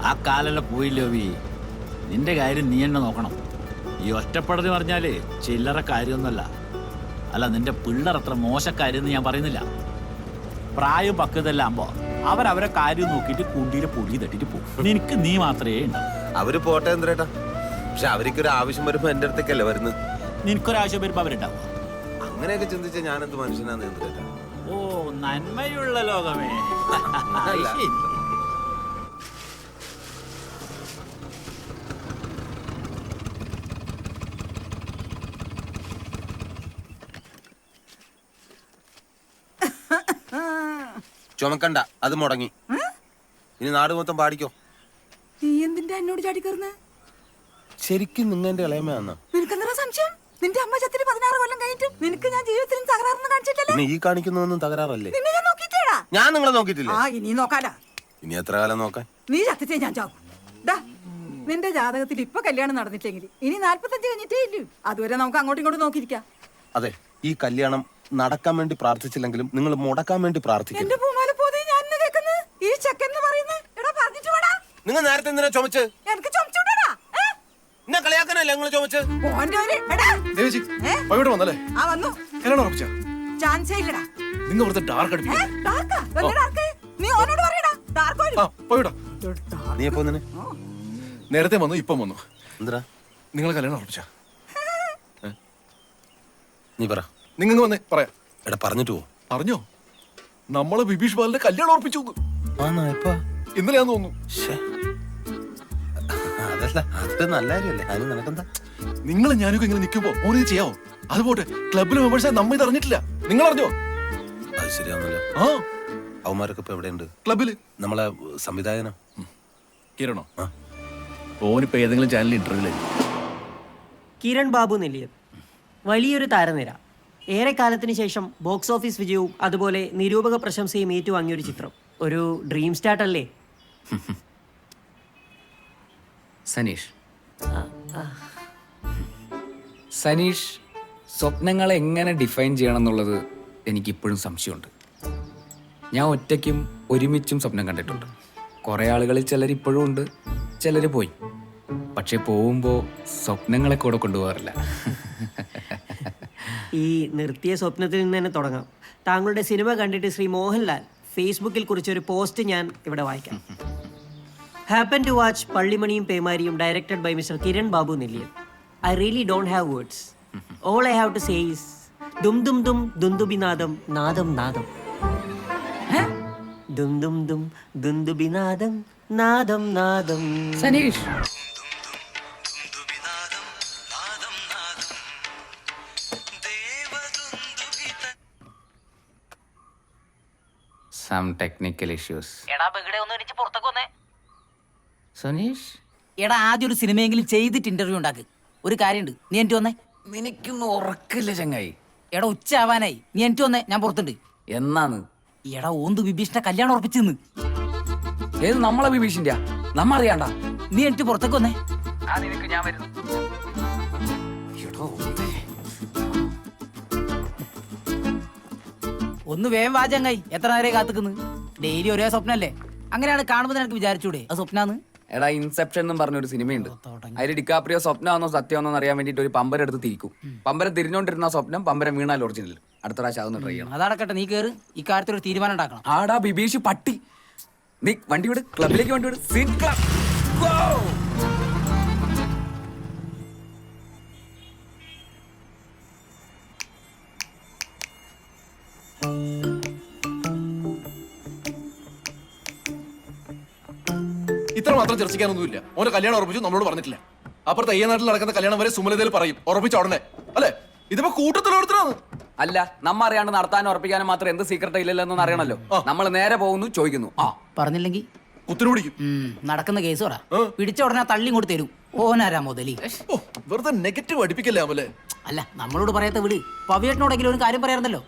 ആ കാലെല്ലാം പോയില്ലോ വി. നിന്റെ കാര്യം നീ തന്നെ നോക്കണം. ഈ ഒറ്റപ്പെടൽ പറഞ്ഞാല് ചില്ലറ കാര്യമൊന്നുമല്ല. അല്ല, നിന്റെ പിള്ളേർ അത്ര മോശക്കാരെന്ന് ഞാൻ പറയുന്നില്ല. പ്രായം പക്വതെല്ലാം ആകുമ്പോ അവരവരെ കാര്യം നോക്കിയിട്ട് കുണ്ടിയിലെ പൊടി തട്ടിട്ട് പോകും. നിനക്ക് നീ മാത്രമേ ഉണ്ടാവും. അവര് പോട്ടെ എന്തേട്ടാ, പക്ഷെ അവർക്കൊരു ആവശ്യം വരുമ്പോ എന്റെ അടുത്തേക്കല്ലേ വരുന്നത്. നിനക്കൊരാവശ്യം വരുമ്പോ അവരുണ്ടാവും. അങ്ങനെയൊക്കെ ചിന്തിച്ച ഞാനെന്ത് മനുഷ്യനാന്ന് എന്തേട്ടാ. ഓ, നന്മയുള്ള ലോകമേ. ചുമക്കണ്ട, അത് മുടങ്ങി. ഇനി നാട് മൊത്തം പാടിക്കോ. നീ എന്തിന്റെ എന്നോട് ചാടിക്കറുന്ന? ശരിക്കും നിങ്ങളുടെ ഇളയമ്മയാന്ന? നിനക്കെന്താ സംശയം? നിന്റെ അമ്മ ചത്തിട്ട് 16 കൊല്ലം കഴിഞ്ഞിട്ടും നിനക്ക് ഞാൻ ജീവിതത്തിൽ തകരാറൊന്നും കാണിച്ചിട്ടില്ല. ഈ കാണിക്കുന്നതൊന്നും തകരാറല്ലേ? നിന്നെ ഞാൻ നോക്കിയിട്ടേടാ. ഞാൻ നിങ്ങളെ നോക്കിയിട്ടില്ല. ആ, ഇനി നോക്കാലാ. ഇനി എത്ര കാലം നോക്കാൻ? നീ ചത്തിച്ചേ ഞാൻ ചാവും. നിന്റെ ജാതകത്തിൽ ഇപ്പൊ കല്യാണം നടന്നിട്ടെങ്കിൽ ഇനി 45 കഴിഞ്ഞിട്ടേ ഇല്ലു. അതുവരെ നമുക്ക് അങ്ങോട്ടും ഇങ്ങോട്ടും നോക്കിയിരിക്കാം. അതെ, ഈ കല്യാണം നടക്കാൻ വേണ്ടി പ്രാർത്ഥിച്ചില്ലെങ്കിലും നിങ്ങൾ മുടക്കാൻ വേണ്ടി പ്രാർത്ഥിക്കും. എന്റെ പൂമാല പോതി ഞാൻ കേൾക്കുന്നു. ഈ ചെക്കെന്ന് പറയുന്നത് എടാ പറഞ്ഞിട്ട് വേടാ. നിങ്ങൾ നേരത്തെ എന്തിനാ ചുമച്ച്? എനിക്ക് ചുമച്ചുവിടാ. എന്നെ കളിയാക്കാനല്ലേ നിങ്ങൾ ചുമച്ച്? വന്നല്ലേ? ആ വന്നു. ചാൻസേ ഇല്ലടാ. നിങ്ങൾ ഇവിടുത്തെ ഡാർക്ക് നീ ഓനോട് പറയടാ. നീ എപ്പോ വന്നെ? നേരത്തെ വന്നു, ഇപ്പം വന്നു. എന്താ നിങ്ങൾ കല്യാണം ഉറപ്പിച്ച? നീ പറ. നിങ്ങൾ വന്നേ പറയാം. എടാ പറഞ്ഞിട്ട് പോ. പറഞ്ഞോ? നമ്മള് ബിബീഷ് ബാലിന്റെ കല്യാണം ഉറപ്പിച്ചു. ഇന്നലെയാന്ന് തോന്നുന്നു. അതല്ല, അത് നല്ല കാര്യല്ലേ. അതിന് നിനക്കെന്താ? നിങ്ങൾ ഞാനൊക്കെ ഇങ്ങനെ നിൽക്കുമ്പോ ഓന് ചെയ്യാവോ? അതുപോട്ടെ, ക്ലബിലെ മെമ്പേഴ്സായി നമ്മ ഇത് അറിഞ്ഞിട്ടില്ല. നിങ്ങൾ അറിഞ്ഞോ? അത് ശരിയാവുന്നല്ലോ. ആ, അവന്മാരൊക്കെ ഇപ്പൊ എവിടെയുണ്ട്? ക്ലബില്. നമ്മളെ സംവിധായകനോ? കിരണോ? ഓനിപ്പോ ഏതെങ്കിലും ചാനലിൽ ഇന്റർവ്യൂ. കിരൺ ബാബു നെല്ലിയത് വലിയൊരു താരനിര. ഏറെക്കാലത്തിന് ശേഷം ബോക്സ് ഓഫീസ് വിജയവും അതുപോലെ നിരൂപക പ്രശംസയും ഏറ്റുവാങ്ങിയൊരു ചിത്രം. ഒരു ഡ്രീം സ്റ്റാർട്ട് അല്ലേ? സനീഷ് സ്വപ്നങ്ങളെ എങ്ങനെ ഡിഫൈൻ ചെയ്യണം എന്നുള്ളത് എനിക്കിപ്പോഴും സംശയമുണ്ട്. ഞാൻ ഒറ്റയ്ക്കും ഒരുമിച്ചും സ്വപ്നം കണ്ടിട്ടുണ്ട്. കുറേ ആളുകളിൽ ചിലരിപ്പോഴും ഉണ്ട്, ചിലർ പോയി. പക്ഷെ പോകുമ്പോൾ സ്വപ്നങ്ങളെ കൂടെ കൊണ്ടുപോകാറില്ല. ഈ നിർത്തിയ സ്വപ്നത്തിൽ നിന്ന് തന്നെ തുടങ്ങാം. താങ്കളുടെ സിനിമ കണ്ടിട്ട് ശ്രീ മോഹൻലാൽ ഫേസ്ബുക്കിൽ കുറിച്ചൊരു പോസ്റ്റ് ഞാൻ ഇവിടെ വായിക്കാം. ഹാപ്പൻ ടു വാച്ച് പള്ളിമണിയും പേമാരിയും directed by mister Kiran Babu Nelliyath. I really don't have words. All I have to say is dum dum dum dundubinadam nadam nadam. Dum dum dum dundubinadam nadam nadam. Saneesh, some technical issues. എടാ ബഗഡെ ഒന്ന് ഇടിച്ച് പുറത്തേക്ക് വന്നേ. സനീഷ്, എടാ ആദ്യം ഒരു സിനിമയെങ്കിലും ചെയ്തിട്ട് ഇന്റർവ്യൂ ഉണ്ടാക്ക്. ഒരു കാര്യമുണ്ട്, നീ എനിക്ക് വന്നേ. നിനക്കൊന്നും ഉറക്കില്ല ചങ്ങായി. എടാ ഉച്ച ആവാനായി, നീ എനിക്ക് വന്നേ. ഞാൻ പുറത്തുണ്ട്. എന്നാന്ന്? എടാ ഓന്ത് വിഭീഷണ കല്യാണം ഉറപ്പിച്ചെന്ന്. ഏത് നമ്മളെ വിഭീഷിന്റെ? നമ്മ അറിയാണ്ട. നീ എനിക്ക് പുറത്തേക്ക് വന്നേ. നിനക്ക് ഞാൻ വരുന്നു. ഒന്ന് വേഗം വാചങ്ങായി. എത്ര നേരം കാത്തുക്കുന്നു? ഡെയിലി ഒരേ സ്വപ്നല്ലേ? അങ്ങനെയാണ് കാണുമ്പോൾ എനിക്ക് വിചാരിച്ചൂടെ അത് സ്വപ്നാന്ന്? എടാ, ഇൻസെപ്ഷൻ എന്നും പറഞ്ഞൊരു സിനിമയുണ്ട്. അതിൽ ഡിക്കാപ്രിയോ സ്വപ്നമാണോ സത്യമാണോ അറിയാൻ വേണ്ടിട്ട് ഒരു പമ്പരം എടുത്ത് തിരിക്കും. പമ്പരം തിരിഞ്ഞോണ്ടിരുന്ന സ്വപ്നം, പമ്പരം വീണാൽ ഒറിജിനൽ. അടുത്ത പ്രാവശ്യം അതൊന്ന് ട്രൈ ചെയ്യണം. അതടക്കട്ടെ, നീ കയറി ഈ കാര്യത്തിൽ ഒരു തീരുമാനം ഉണ്ടാക്കണം. ആടാ ബിബീഷ് പട്ടി, നീ വണ്ടി വിട്, ക്ലബിലേക്ക് വണ്ടി വിട്. Scene club. ഇത്ര മാത്രം ചർച്ചിക്കാനൊന്നുമില്ല. ഓന്റെ കല്യാണം ഉറപ്പിച്ചു, നമ്മളോട് പറഞ്ഞിട്ടില്ല. അപ്പുറത്തെ ഈ നാട്ടിൽ നടക്കുന്ന കല്യാണം വരെ സുമലതയിൽ പറയും ഉറപ്പിച്ച ഉടനെ. അല്ലേ? ഇതിപ്പോ കൂട്ടത്തിലോടത്തിനാണ്. അല്ല, നമ്മ അറിയാണ്ട് നടത്താനും ഉറപ്പിക്കാനും മാത്രം എന്ത് സീക്രട്ട് ഇല്ലല്ലെന്ന് അറിയണല്ലോ. നമ്മൾ നേരെ പോകുന്നു, ചോദിക്കുന്നു. പറഞ്ഞില്ലെങ്കിൽ കുത്തിനു പിടിക്കും. നടക്കുന്ന കേസ് പറ. പിടിച്ച ഉടനെ തള്ളി കൊണ്ട് തരും. ഓനാരാ മുതലി? വെറുതെ നെഗറ്റീവ് അടിപ്പിക്കല്ലേ അമലെ. അല്ല, നമ്മളോട് പറയാത്ത വിട്. പവിയേട്ടനോടെങ്കിലും ഒരു കാര്യം പറയാറുണ്ടല്ലോ.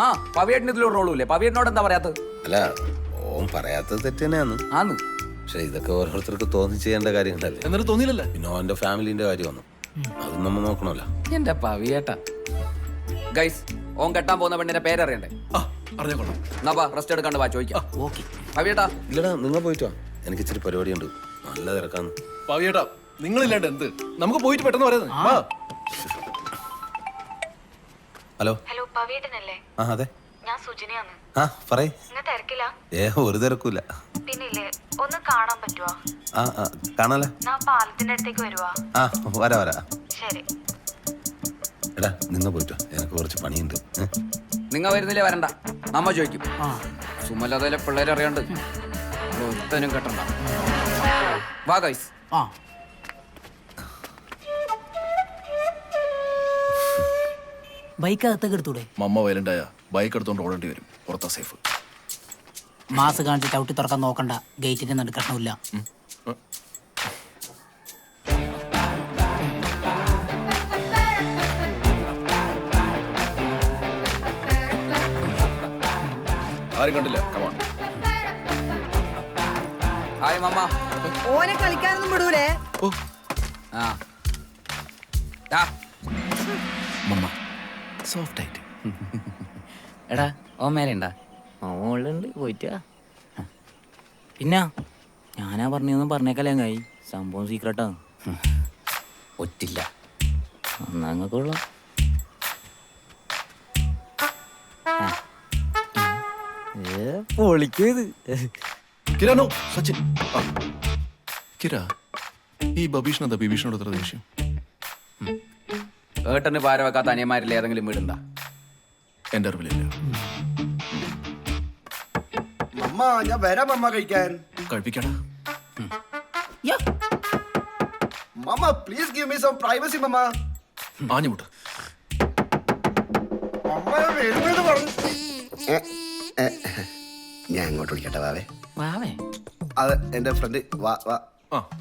ആ, പവിയേട്ടന് ഇതിലൊരു റോളുമില്ലേ? പവിയേട്ടനോട് എന്താ പറയാത്തത്? അല്ല, ഓൻ പറയാത്തത് തെറ്റ് തന്നെയാന്ന്. ആന്ന്. പക്ഷെ ഇതൊക്കെ ഓരോരുത്തർക്ക് തോന്നി ചെയ്യേണ്ട കാര്യങ്ങളല്ലേ. എന്നിട്ട് തോന്നിയില്ലല്ലേ? പിന്നെ ഓന്റെ ഫാമിലിന്റെ കാര്യം വന്നു, അതും നമ്മ നോക്കണല്ലോ. എന്റെ പവിയേട്ട. ഗൈസ്, ഓൻ കെട്ടാൻ പോകുന്ന പെണ്ണിന്റെ പേരറിയണ്ടേ? അറിഞ്ഞോളാം. എന്നാ റെസ്റ്റ് എടുക്കാണ്ട് വാ ചോദിക്കാം. ഓക്കെ പവിയേട്ടാ. ഇല്ലടാ, നിങ്ങൾ പോയിട്ട് വാ. എനിക്ക് ഇച്ചിരി പരിപാടിയുണ്ട്. നല്ല തിരക്കാന്ന്. പവിയേട്ടാ നിങ്ങളില്ലാണ്ട് എന്ത്? നമുക്ക് പോയിട്ട് പെട്ടെന്ന് പറയുന്നത്. ഹലോ. ഹലോ പവിയേട്ടനല്ലേ? ആ അതെ. ഞാൻ സുജിനയാണ്. ആ പറയ്. നിങ്ങൾ തിരക്കില്ല? ഒരു തിരക്കൂല. പിന്നില്ലേ ഒന്ന് കാണാൻ പറ്റുവാ? ആ കാണാല. ഞാൻ പാലത്തിന്റെ അടുത്തേക്ക് വരുവാ. ആ വരാ. ശരി. എടാ നിന്ന് പോയിട്ടോ, എനിക്ക് കുറച്ച് പണിയുണ്ട്. നിങ്ങൾ വരുന്നില്ലേ വരണ്ട, നമ്മ ചോദിക്കും. സുമലതയിലെ പിള്ളേരെ അറിയാണ്ട് ഒരുത്തനും കെട്ടണ്ട. വാ ഗൈസ്. ആ ബൈക്ക് അകത്തേക്ക് എടുത്തൂടെ? മമ്മ വയലണ്ടായ ബൈക്ക് എടുത്തോണ്ട് ഓടേണ്ടി വരും. പുറത്താ സേഫ്. മാസ് കാണിച്ച് ചവിട്ടി തുറക്കാൻ നോക്കണ്ട, ഗേറ്റിന്റെ നടുക്കട്ടമില്ല. ആരും കണ്ടില്ല. കമാൺ. ഹായ് മമ്മ. ഓനെ കളിക്കാനൊന്നും വിടൂലേ? ആ ദാ. മമ്മ സോഫ്റ്റ് ആയിട്ട്. എടാ ഓ മേലെ ഉണ്ടാ? മോളുണ്ട് പോയിട്ടാ. പിന്നെ ഞാനാ പറഞ്ഞൊന്നും പറഞ്ഞേക്കല്ലേ കായി, സംഭവം സീക്രട്ടാ. ഒറ്റില്ല. അങ്ങക്കുള്ള പൊളിക്കത്. കിരാനോ സച്ചിൻ. കിരാ ഈ ബബീഷിനെന്താ ബിബീഷിനോട് എത്ര ദേഷ്യം? ഏട്ടന് പാര വെക്കാത്ത അനിയന്മാരിൽ ഏതെങ്കിലും വീടുണ്ടാ? എന്റെ അറിവിലില്ല. മമ്മ ഞാൻ വരാം മമ്മ കഴിക്കാൻ. കഴിപ്പിക്കടാ. Mamma please give me some privacy mamma. ആഞ്ഞുമുട്ട്. മമ്മ ഞാൻ വരുന്നത് പറഞ്ഞു. ഞാൻ അങ്ങോട്ട് വിളിക്കട്ടെ വാവേ. വാവേ അത് എന്റെ ഫ്രണ്ട്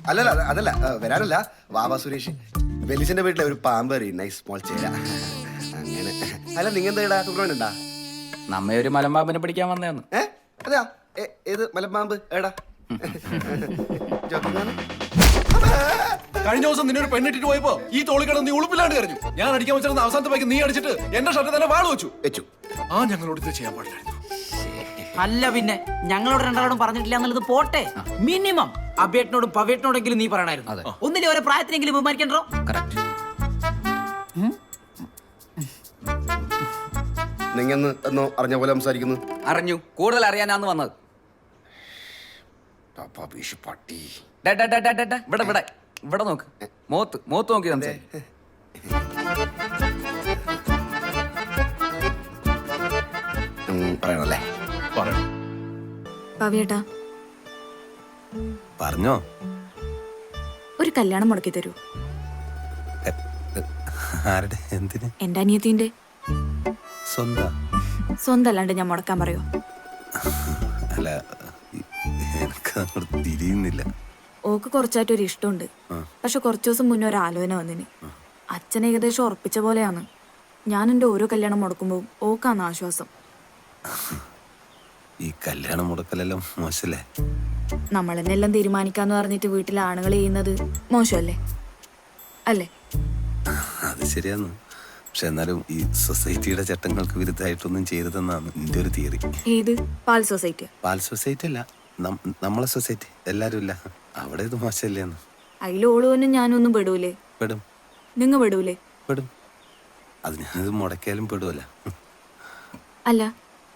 അല്ലല്ല അതല്ല വരാനല്ല, വാവ സുരേഷ്. വെലിസിന്റെ വീട്ടിലെ ഒരു പാമ്പ് കയറി, നൈസ് സ്മോൾ ചേര. അങ്ങനെ അല്ല നിങ്ങൾ എന്താ ഇടാ ടൂർണമെന്റ് ഉണ്ടാ? നമ്മെ ഒരു മലമ്പാമ്പിനെ പിടിക്കാൻ വന്നേന്ന്. അതെയാ ഏത് മലമ്പാമ്പ് ഏടാ? കഴിഞ്ഞ ദിവസം നിന്നൊരു പെണ്ണിട്ടിട്ട് പോയപ്പോ ഈ തോളിക്കടന്ന് നീ ഉളുപ്പില്ലാണ്ട് കരഞ്ഞു. ഞാൻ അടിക്കാൻ വെച്ചിരുന്ന അവസാനത്തെ ബൈക്ക് നീ അടിച്ചിട്ട് എന്റെ ഷർട്ട് തന്നെ വാള് വെച്ചു. ഞങ്ങളോട് ഇത് ചെയ്യാൻ പാടില്ലായിരുന്നു. അല്ല പിന്നെ ഞങ്ങളോട് രണ്ടാളോടും പറഞ്ഞിട്ടില്ല എന്നുള്ളത് പോട്ടെ, മിനിമം അബേട്ടിനോടും പവേട്ടിനോടെങ്കിലും നീ പറയണായിരുന്നു. ഒന്നിലെ ഓരോ പ്രായത്തിനെങ്കിലും ബഹുമാനിക്കണ്ടോ? കറക്റ്റ്. നിങ്ങന്ന് എന്നോ അറിഞ്ഞ പോലെ സംസാരിക്കുന്നു. അറിഞ്ഞു, കൂടുതൽ അറിയാനാന്ന് വന്നത്. പട്ടി ഇവിടെ ഇവിടെ ഇവിടെ നോക്ക്, മോത്ത് നോക്കി സംസാരിക്കും. പറയണല്ലേ? പവിയേട്ടാ പറഞ്ഞോ. ഒരു കല്യാണം മുടക്കി തരൂ. ആരുടെ? എന്തിന്? എന്റെ അനിയത്തിന്റെ. സ്വന്തല്ലാണ്ട് ഞാൻ മുടക്കാൻ പറയോ? അല്ല എനിക്ക് അങ്ങോട്ട് തിരിയുന്നില്ല. ഓക്ക് കുറച്ചായിട്ട് ഒരു ഇഷ്ടമുണ്ട്. പക്ഷെ കുറച്ചു ദിവസം മുന്നേ ഒരു ആലോചന വന്നിന്. അച്ഛൻ ഏകദേശം ഉറപ്പിച്ച പോലെയാണ്. ഞാൻ എന്റെ ഓരോ കല്യാണം മുടക്കുമ്പോൾ ഓക്കാണ് ആശ്വാസം. ഈ കല്യാണം മുടക്കലെല്ലാം മോശല്ലേ? നമ്മൾ തന്നെ എല്ലാം തീരുമാനിക്കാന്ന് പറഞ്ഞിട്ട് വീട്ടിലെ ആണുങ്ങൾ ചെയ്യുന്നത് മോശമല്ലേ? അല്ലേ? അത് ശരിയാണ്. പക്ഷെ എന്നാലും ഈ സൊസൈറ്റിയുടെ ചട്ടങ്ങൾക്ക് വിരുദ്ധമായിട്ടൊന്നും ചെയ്തതെന്നാണ് എൻ്റെ ഒരു തിയറി. ഏത് പാൽ സൊസൈറ്റി? പാൽ സൊസൈറ്റി അല്ല, നമ്മളെ സൊസൈറ്റി. എല്ലാരും ഇല്ല, അവിടെ ഇത് മോശമല്ലേന്ന്. അതിലോളുവനും ഞാനൊന്നും പെടൂലേ? പെടും. നിങ്ങ പെടൂലേ? പെടും. അത് ഞാനത് മുടക്കിയാലും പെടുവല്ല. അല്ല,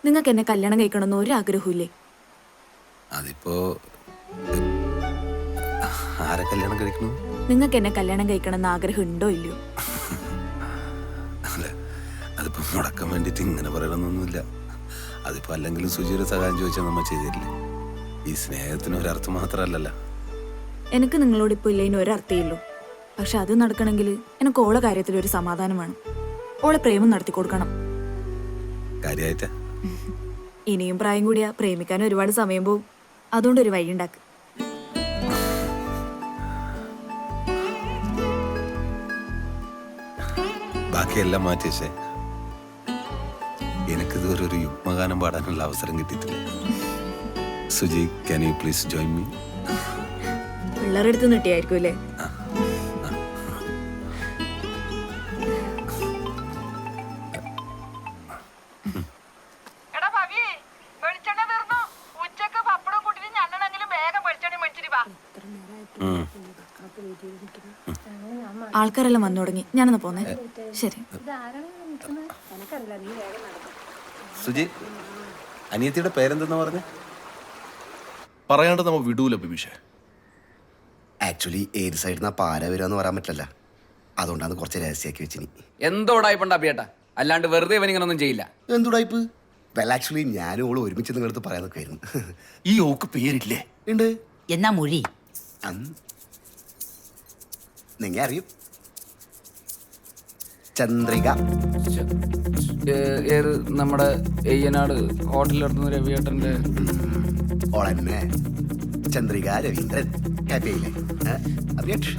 നിങ്ങൾക്ക് എന്നെ കല്യാണം കഴിക്കണമെന്ന് ഒരാഗ്രഹവും ഇല്ലേ? അതിപ്പോ ആരെ കല്യാണം കഴിക്കണു? നിങ്ങൾക്ക് എന്നെ കല്യാണം കഴിക്കണമെന്ന് ആഗ്രഹം ഉണ്ടോ ഇല്ലയോ? അല്ല, അതിപ്പോ മുടക്കാൻ വേണ്ടിട്ട് ഇങ്ങനെ പറയണമെന്നൊന്നുമില്ല. അതിപ്പോ അല്ലെങ്കിലും സുചിയുടെ സഹായം ചോദിച്ചാൽ നമ്മൾ ചെയ്തിരില്ലേ? ഈ സ്നേഹത്തിന് ഒരർത്ഥം മാത്രമല്ലല്ലോ. എനിക്ക് നിങ്ങളോട് ഇപ്പൊ ഇല്ലതിന് ഒരർത്ഥയില്ലൂ. പക്ഷെ അത് നടക്കണമെങ്കിൽ എനിക്ക് ഓളെ കാര്യത്തിൽ ഒരു സമാധാനം വേണം. ഓളെ പ്രേമം നടത്തി കൊടുക്കണം. കാര്യായിട്ടാ? ഇനിയും പ്രായം കൂടിയാ പ്രേമിക്കാൻ ഒരുപാട് സമയം പോവും. അതുകൊണ്ട് ഒരു വഴി ഉണ്ടാക്ക്. ബാക്കിയെല്ലാം മാറ്റിയേ. എനിക്കിതുവരെ ഒരു യുഗ്മഗാനം പാടാനുള്ള അവസരം കിട്ടിയിട്ടില്ല. Suji, can you please join me? പിള്ളേരുടെ അടുത്ത് നിട്ടിയായിരിക്കും അല്ലേ? എടാ പവിയേ, വെളിച്ചെണ്ണ തീർന്നു. ഉച്ചക്ക് പപ്പടം കൂട്ടിട്ട് ഞണ്ണെങ്കിലും വേഗം വെളിച്ചെണ്ണ ആൾക്കാരെല്ലാം വന്നു തുടങ്ങി, ഞാനൊന്ന് പോന്നേ. ശരി. സുജി, അനിയത്തിയുടെ പേരെന്തെന്ന് പറഞ്ഞ? പറയാണ്ട് നമ്മ വിടൂല ബിബീഷേ. ആക്ച്വലി ഏത് സൈഡിൽ നിന്നാ പാര വരുമെന്ന് പറയാൻ പറ്റില്ല. അതുകൊണ്ടാണ് കുറച്ച് രഹസ്യമാക്കി വെച്ചിനി. എന്തോടായിപ്പണ്ട അഭിയേട്ടാ, അല്ലാണ്ട് വെറുതെ ഇവനിങ്ങനൊന്നും ചെയ്യില്ല. എന്തുടായിപ്പ്? വെൽ ആക്ച്വലി ഞാനും ഓള് ഒരുമിച്ച് നിങ്ങളടുത്ത് പറയാൻ നിൽക്കായിരുന്നു. ഈ ഓക്ക് പേരില്ലേ? ഉണ്ട്. എന്നാ മൊഴി? നിങ്ങ അറിയും. ചന്ദ്രിക. ഏത് നമ്മുടെ എയ്യനാട് ഹോട്ടലിലെടുത്തുന്ന രവിയേട്ടന്റെ ഓളന്നെ ചന്ദ്രിക രവീന്ദ്രൻ. ഹാപ്പി ആയില്ലേ? അഭിയേട്ട്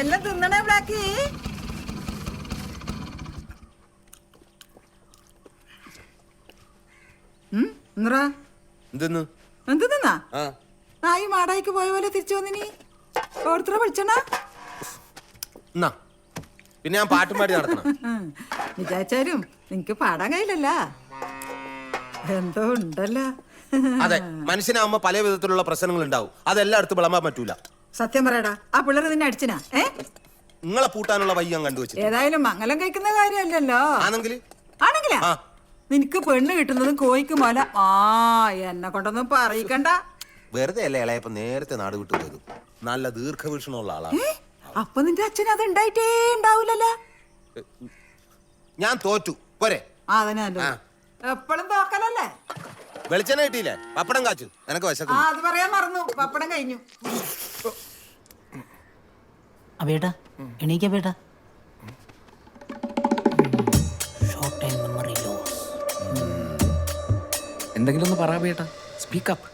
എല്ലാം തിന്നണേ ബ്ലാക്കി. എന്തെന്ന്? എന്ത് തിന്നാ? നായി മാടായിക്ക് പോയ പോലെ തിരിച്ചു വന്നിനി. ഓർത്തറ വിളിച്ചണ പിന്നെ ഞാൻ പാട്ടും പാടി നടത്തണം. വിചാരിച്ചാലും നിനക്ക് പാടാൻ കഴിയില്ലല്ല. എന്തോ ഉണ്ടല്ലോ. അതെ, മനുഷ്യനാവുമ്പോ പല വിധത്തിലുള്ള പ്രശ്നങ്ങൾ ഉണ്ടാവും. അതെല്ലായിടത്തും വിളമ്പാൻ പറ്റൂല. സത്യം പറയടാ, ആ പിള്ളേർ നിന്നെ അടിച്ചിനാ? നിങ്ങളെ പൂട്ടാനുള്ള വഴി ഞാൻ കണ്ടുവച്ചു. ഏതായാലും മംഗലം കഴിക്കുന്ന കാര്യമല്ലല്ലോ. ആണെങ്കിലാ നിനക്ക് പെണ്ണ് കിട്ടുന്നതും കോയിക്ക് മല. എന്നെ കൊണ്ടൊന്നും പറയിക്കണ്ട. വെറുതെ അല്ലേ ഇളയപ്പോ നേരത്തെ നാട് വിട്ടു പോയത്. നല്ല ദീർഘവീക്ഷണമുള്ള ആളാണ്. അപ്പൊ നിന്റെ അച്ഛൻ അത് ഉണ്ടായിട്ടേ ഉണ്ടാവൂലല്ലോ. ഞാൻ തോറ്റു പോരെ. അതിനല്ലോ എപ്പോഴും തോക്കലല്ലേ. വെളിച്ചെണ്ണ കിട്ടിയില്ലേ? പപ്പടം കാച്ചു. എനക്ക് വിശക്കുന്നു. അത് പറയാൻ മറന്നു. പപ്പടം കഴിഞ്ഞു. അബേട്ടാ എണീക്കാ ബേട്ടാ. എന്തെങ്കിലും ഒന്ന് പറയാ ബേട്ടാ, സ്പീക്കപ്പ്.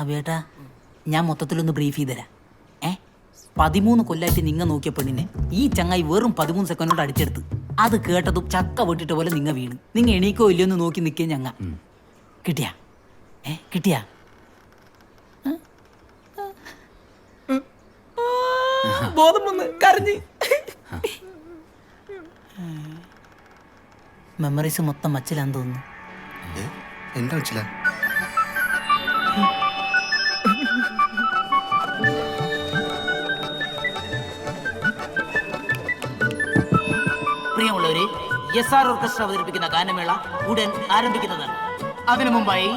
അബേട്ടാ ഞാൻ മൊത്തത്തിലൊന്ന് ബ്രീഫ് ചെയ്തുതരാം. 13 കൊല്ലായിട്ട് നിങ്ങ നോക്കിയ പെണ്ണിനെ ഈ ചങ്ങായി വെറും 13 സെക്കൻഡ് കൊണ്ട് അടിച്ചെടുത്ത്. അത് കേട്ടതും ചക്ക വെട്ടിട്ട പോലെ നിങ്ങ വീണ്. നിങ്ങ എണീക്കോ ഇല്ലയോന്ന് നോക്കി നിൽക്കേ ഞങ്ങ. കിട്ടിയാ? കിട്ടിയാ? ബോധം വന്ന് കരഞ്ഞ്. മെമ്മറീസ് മൊത്തം മച്ചിലാന്ന് തോന്നുന്നു. എന്താ വെച്ചില്ല? പ്രിയമുള്ളവരെ, SR ഓർക്കസ്ട്ര അവതരിപ്പിക്കുന്ന ഗാനമേള ഉടൻ ആരംഭിക്കുന്നതാണ്. അതിനു മുമ്പായി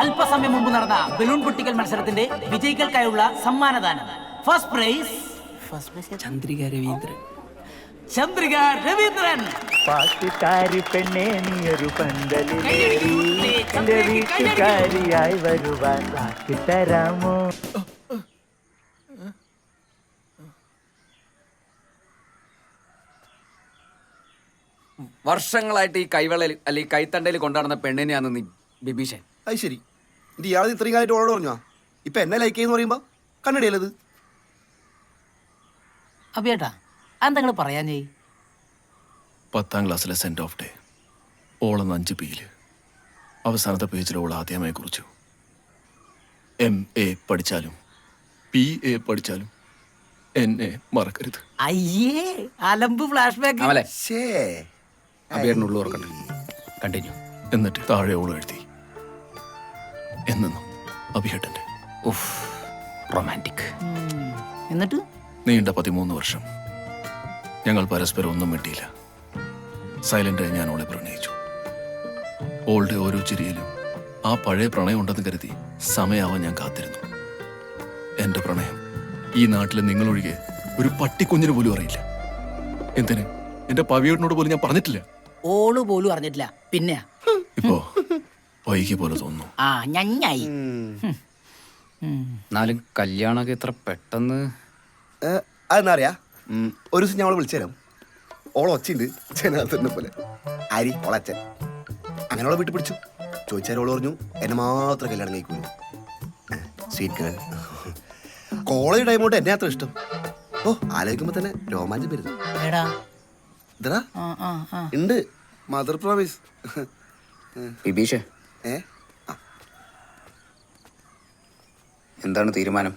അല്പസമയം മുമ്പ് നടന്ന ബലൂൺ പൊട്ടിക്കൽ മത്സരത്തിന്റെ വിജയികൾക്കായുള്ള സമ്മാനദാനം. First prize Chandrika Raveendran. ചന്ദ്രിക രവീന്ദ്രൻ. പാട്ടുകാരി പെണ്ണേ നീയൊരു പന്തലിലേറി എന്റെ വീട്ടുകാരിയായി വരുവാൻ വാക്ക് തരാമോ? വർഷങ്ങളായിട്ട് ഈ കൈവളയിൽ അല്ലെങ്കിൽ കൈത്തണ്ടയിൽ കൊണ്ടുനടന്ന പെണ്ണിനെയാന്ന് നീ ബിബീഷൻ. അത് ശരി. ഇത് ഇയാൾ ഇത്രയും കാലമായിട്ട് ഓളോട് പറഞ്ഞോ? ഇപ്പൊ എന്നെ ലൈക്ക് ചെയ്യുന്ന പറയുമ്പോ കണ്ണടിയല്ലത്. അബേട്ടാ അതെന്താ പറയാൻ ചെയ്? 10ാം ക്ലാസ്സിലെ സെൻഡ് ഓഫ് ഡേ ഓളെന്ന് 5 പേജില് അവസാനത്തെ പേജിൽ ഓൾ ആദ്യമായി കുറിച്ചു. MA പഠിച്ചാലും PA പഠിച്ചാലും എന്നെ മറക്കരുത്. അയ്യേ അലമ്പ് ഫ്ലാഷ് ബാക്ക്. അവലെ അബേറിനുള്ളു ഓർക്കട്ടെ. കണ്ടിന്യൂ. എന്നിട്ട് താഴെ ഓൾ എഴുതി, എന്നും അഭിഹേട്ടന്റെ. റൊമാൻറ്റിക്. എന്നിട്ട് നീണ്ട 13 വർഷം ഞങ്ങൾ പരസ്പരം ഒന്നും മിണ്ടിയില്ല. സൈലന്റായി ഞാൻ ഓളെ പ്രണയിച്ചു. ഓളുടെ ഓരോ ചിരിയിലും ആ പഴയ പ്രണയം ഉണ്ടെന്ന് കരുതി സമയാവാൻ ഞാൻ കാത്തിരുന്നു. എന്റെ പ്രണയം ഈ നാട്ടിലെ നിങ്ങളൊഴികെ ഒരു പട്ടിക്കുഞ്ഞിന് പോലും അറിയില്ല. എന്തിന് എന്റെ പവിയോട്ടിനോട് പോലും ഞാൻ പറഞ്ഞിട്ടില്ല. ഓള് പോലും അറിഞ്ഞിട്ടില്ല. പിന്നെ ഇപ്പോ വൈകി പോലെ തോന്നുന്നു. ഞഞ്ഞായി. എന്നാലും കല്യാണമൊക്കെ ഇത്ര പെട്ടെന്ന്. അതെന്നാ അറിയാ, ഒരു ദിവസം ഞങ്ങൾ വിളിച്ചു തരാം. ഓളൊച്ചുണ്ട് ജനാർദ്ദനെ പോലെ. ആരി ഓളച്ചൻ. അങ്ങനെ ഓളെ വീട്ടിൽ പിടിച്ചു. ചോദിച്ചാൽ പറഞ്ഞു എന്നെ മാത്രം കല്യാണം കഴിക്കുള്ളൂ. Sweet girl. കോളേജ് ടൈമോട്ട് എന്നെ അത്ര ഇഷ്ടം. ഓ, ആലോചിക്കുമ്പോ തന്നെ രോമാഞ്ചം വരുന്നു. എടാ ഇതാ ഉണ്ട് മദർ പ്രോമിസ്. ബിബീഷേ, ഏ എന്താണ് തീരുമാനം?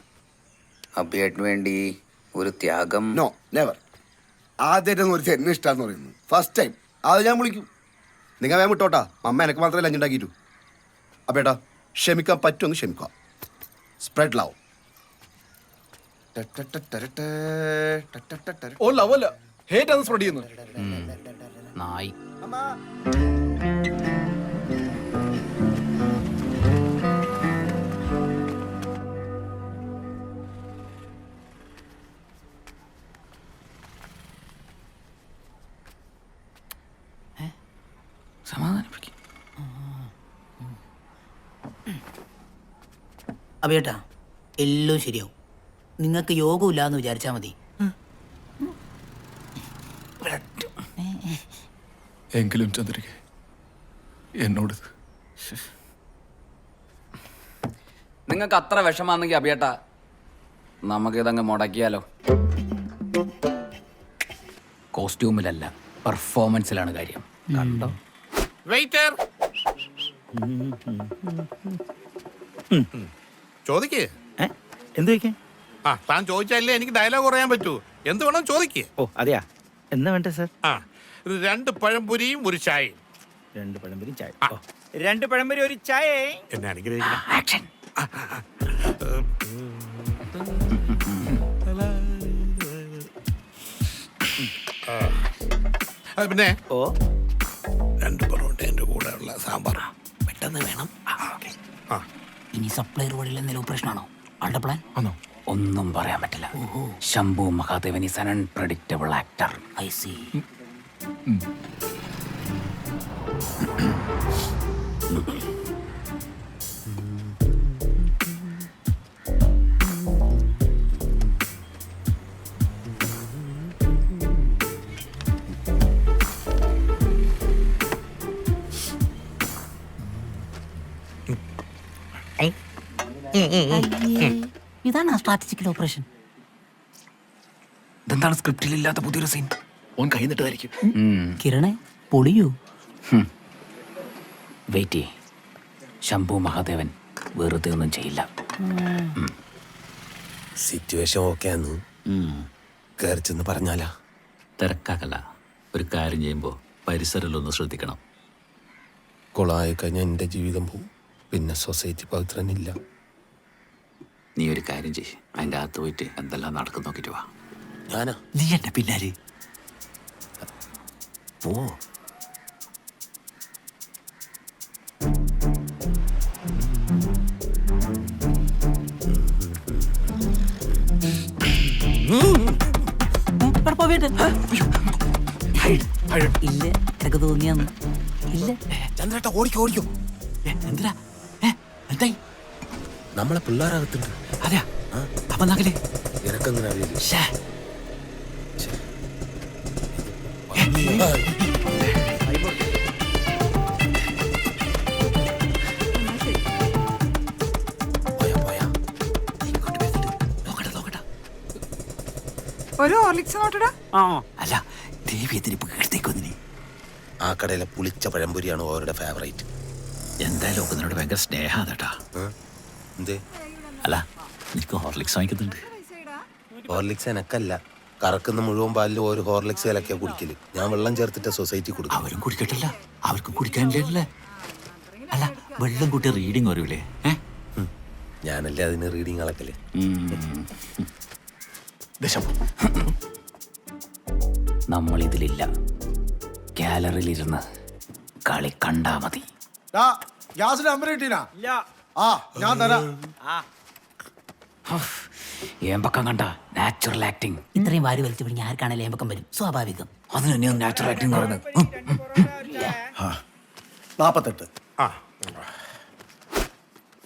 അഭിയേട്ടന് വേണ്ടി ഒരു ത്യാഗം? No, never. ആദ്യമായിട്ടൊന്നും ഒരു എന്നെ ഇഷ്ടമാന്ന് പറയുന്നു. First time. അത് ഞാൻ വിളിക്കും. നിങ്ങൾ വേഗം വിട്ടോട്ടാ. അമ്മ എനിക്ക് മാത്രമേ ലഞ്ച് ഉണ്ടാക്കിയിട്ടു. അപ്പേട്ടാ, ക്ഷമിക്കാൻ പറ്റുമെന്ന് ക്ഷമിക്കാം. Spread love. ഓ ലവല്ല, ഹേറ്റ് ആണ് സ്പ്രെഡ് ചെയ്യുന്നത്. നായി. സമാധാനിപ്പിക്കും. അബേട്ടാ, എല്ലാം ശരിയാവും. നിങ്ങൾക്ക് യോഗമില്ല എന്ന് വിചാരിച്ചാൽ മതി. എങ്കിലും ചന്ദ്രിക എന്നോട് നിങ്ങൾക്ക് അത്ര വിഷമാണെങ്കിൽ അഭിയേട്ടാ, നമുക്കിതങ്ങ് മുടക്കിയാലോ? കോസ്റ്റ്യൂമിലല്ല, പെർഫോമൻസിലാണ് കാര്യം. കണ്ടോ? വെയിറ്റർ, ചോദിക്കേ. എന്ത് ചോദിക്കാൻ? ആ, താൻ ചോദിച്ചാലേ എനിക്ക് ഡയലോഗ് പറയാൻ പറ്റൂ. എന്ത് വേണം ചോദിക്കേ. ഓ അതെയാ, എന്താ വേണ്ടേ സാർ? ആ, 2 പഴംപൊരിയും ഒരു ചായയും. 2 പഴംപൊരി ചായ. ഓ, 2 പഴംപൊരി ഒരു ചായ. എന്നെ അനുഗ്രഹിക്കണം. പിന്നെ ഓ, 2 പൊറോട്ടേന്റെ കൂടെ ഉള്ള സാമ്പാർ പെട്ടെന്ന് വേണം. ആ, ഇനി സപ്ലൈർ വഴിയിൽ എന്തെങ്കിലും ഓപ്പറേഷൻ ആണോ ആളുടെ പ്ലാൻ? ഒന്നും പറയാൻ പറ്റില്ല. Shambhu Mahadevan is an unpredictable actor. I C. ഇതാണ് സ്ട്രാറ്റജിക്കൽ ഓപ്പറേഷൻ. ഇതെന്താണ് സ്ക്രിപ്റ്റിലില്ലാത്ത പുതിയൊരു സീൻ? ഓൻ കൈ നിട്ടതായിരിക്കും. കിരണേ, പൊളിയൂ. വെയിറ്റ് ചെയ്യ്. ശംഭു മഹാദേവൻ വെറുതെ ഒന്നും ചെയ്യില്ല. സിറ്റുവേഷൻ ഓക്കെ ആന്ന് കയറി ചെന്ന് പറഞ്ഞാലാ? തിരക്കാക്കല്ല. ഒരു കാര്യം ചെയ്യുമ്പോൾ പരിസരമൊന്ന് ശ്രദ്ധിക്കണം. കൊളായി കഴിഞ്ഞാൽ എൻ്റെ ജീവിതം പോവും. പിന്നെ സൊസൈറ്റി പവിത്രനില്ല. നീ ഒരു കാര്യം ചെയ്യ്, അതിൻ്റെ അകത്ത് പോയിട്ട് എന്തെല്ലാം നടക്കും നോക്കിയിട്ട് വാ. ഞാനാ? നീ എന്നെ പിന്നാലെ പോ. ഇല്ല, എനിക്ക് തോന്നിയാന്ന്. ഇല്ല ചന്ദ്രേട്ടാ, ഓടിക്കോ ഓടിക്കോ. എന്തിനാ? എന്തായി? നമ്മളെ പിള്ളേരകത്തുണ്ട്. അതെയാ? അപ്പൊ നകലേ എനക്കെങ്ങനെ അറിയില്ല. ഒരു ഹോർലിക്സ് നോട്ടടാ. അല്ല, ദേവി എന്തിനിപ്പോ കേട്ടേക്കൊന്നിനി? ആ കടയിലെ പുളിച്ച പഴംപൊരിയാണ് അവരുടെ ഫേവറേറ്റ്. എന്തായാലും ഒക്കെ നിന്നോട് ഭയങ്കര സ്നേഹമാണ് കേട്ടാ. എന്തേ? അല്ല, നിനക്ക് ഹോർലിക്സ് വാങ്ങിക്കുന്നുണ്ട്. ഹോർലിക്സ് എനക്കല്ല, കറക്കുന്ന മുഴുവൻ പാലിൽ ഒരു ഹോർലിക്സ് കലക്കിയാ കുടിക്കല്. ഞാൻ വെള്ളം ചേർത്തിട്ട് സൊസൈറ്റി കൊടുക്കും. അവരും കുടിക്കട്ടല്ല, അവർക്കും കുടിക്കാനില്ലേ? അല്ല, വെള്ളം കൂട്ടി റീഡിങ് വരൂലേ? ഞാനല്ലേ അതിന് റീഡിങ് അളക്കല്. നമ്മൾ ഇതിലില്ല. ഗാലറിയിലിരുന്ന് കളി കണ്ടാ മതി. ഗ്യാസിന് നമ്പർ കിട്ടീനാ? ഇല്ല. ആ, ഞാൻ തരാം. ഏമ്പക്കം കണ്ട നാച്ചുറൽ ആക്ടിങ്. ഇത്രയും വാരി വലിച്ചു പിടിഞ്ഞ ആർക്കാണേലും ഏമ്പക്കം വരും, സ്വാഭാവികം. അതിന് തന്നെയാണ് നാച്ചുറൽ ആക്ടിങ് പറയുന്നത്. 48. ആ,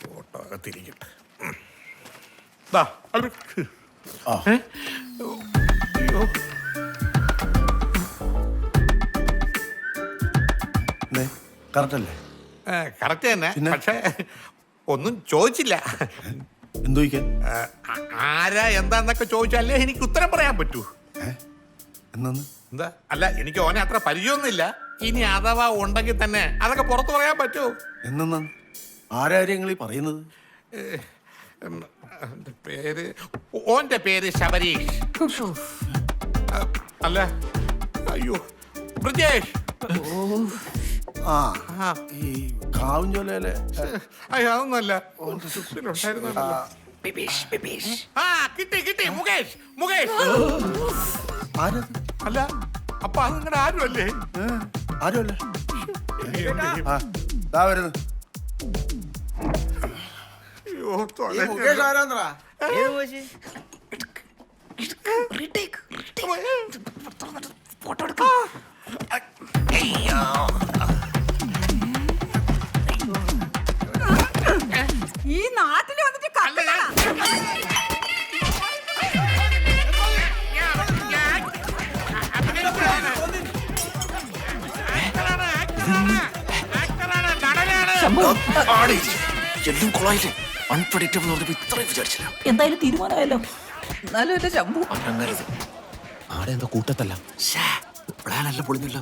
ഫോട്ടോ അകത്തിരിക്കട്ടെ. ദാ, അത്. കറക്റ്റ് അല്ലേ? കറക്റ്റ് തന്നെ, പക്ഷേ ഒന്നും ചോദിച്ചില്ല. എന്തോ ചോദിക്കാൻ? ആരാ എന്താന്നൊക്കെ ചോദിച്ചാലേ എനിക്ക് ഉത്തരം പറയാൻ പറ്റൂ. എന്നാന്ന്? എന്താ അല്ല, എനിക്ക് ഓനെ അത്ര പരിചയമൊന്നുമില്ല. ഇനി അഥവാ ഉണ്ടെങ്കിൽ തന്നെ അതൊക്കെ പുറത്തു പറയാൻ പറ്റൂ. എന്നാ ആരാര്യങ്ങൾ പറയുന്നത്? പേര് ഓന്റെ പേര് ശബരീഷ്. അല്ല, അയ്യോ ബ്രിജേഷ്. ആ ഈ കാവുംചോലയിലെ അയ്യോ അതൊന്നുമല്ല. ആ കിട്ടി കിട്ടി, മുകേഷ്. മുകേഷ് ആരത്? അല്ല, അപ്പൊ അത് നിങ്ങളുടെ ആരുമല്ലേ? ആരുമല്ല. ദാ വരുന്നു. അയ്യോ മുകേഷ് ആരാന്നറാ? ഈ നാട്ടിൽ വന്നിട്ട് കള്ളനാ. എല്ലാം കൊളായില്ലേ? അൺപ്രഡിക്റ്റബിൾ എന്ന് പറഞ്ഞപ്പോ ഇത്രയും വിചാരിച്ചില്ല. എന്തായാലും തീരുമാനമായല്ലോ. എന്നാലും എന്റെ ശമ്പു ആടെ എന്താ കൂട്ടത്തല്ല. പ്ലാനല്ല പൊളിഞ്ഞില്ല.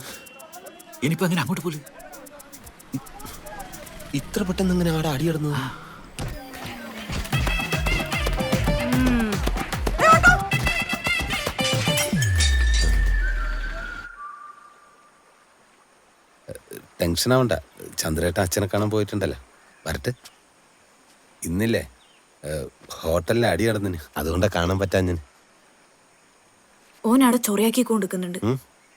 ഇനിയിപ്പോ എങ്ങനെ അങ്ങോട്ട് പോലും? ഇത്ര പെട്ടെന്ന് ഇങ്ങനെ ആടെ അടിയിടുന്നത്? ടെൻഷൻ ആവണ്ട. ചന്ദ്രേട്ടൻ അച്ഛനെ കാണാൻ പോയിട്ടുണ്ടല്ലോ. വരട്ടെ. ഇന്നില്ലേ ഹോട്ടലിൽ അടി നടന്നിന്, അതുകൊണ്ടാ കാണാൻ പറ്റാ. ഞാൻ ഓനവിടെ ചൊറയാക്കി കൊണ്ടിരിക്കുന്നുണ്ട്.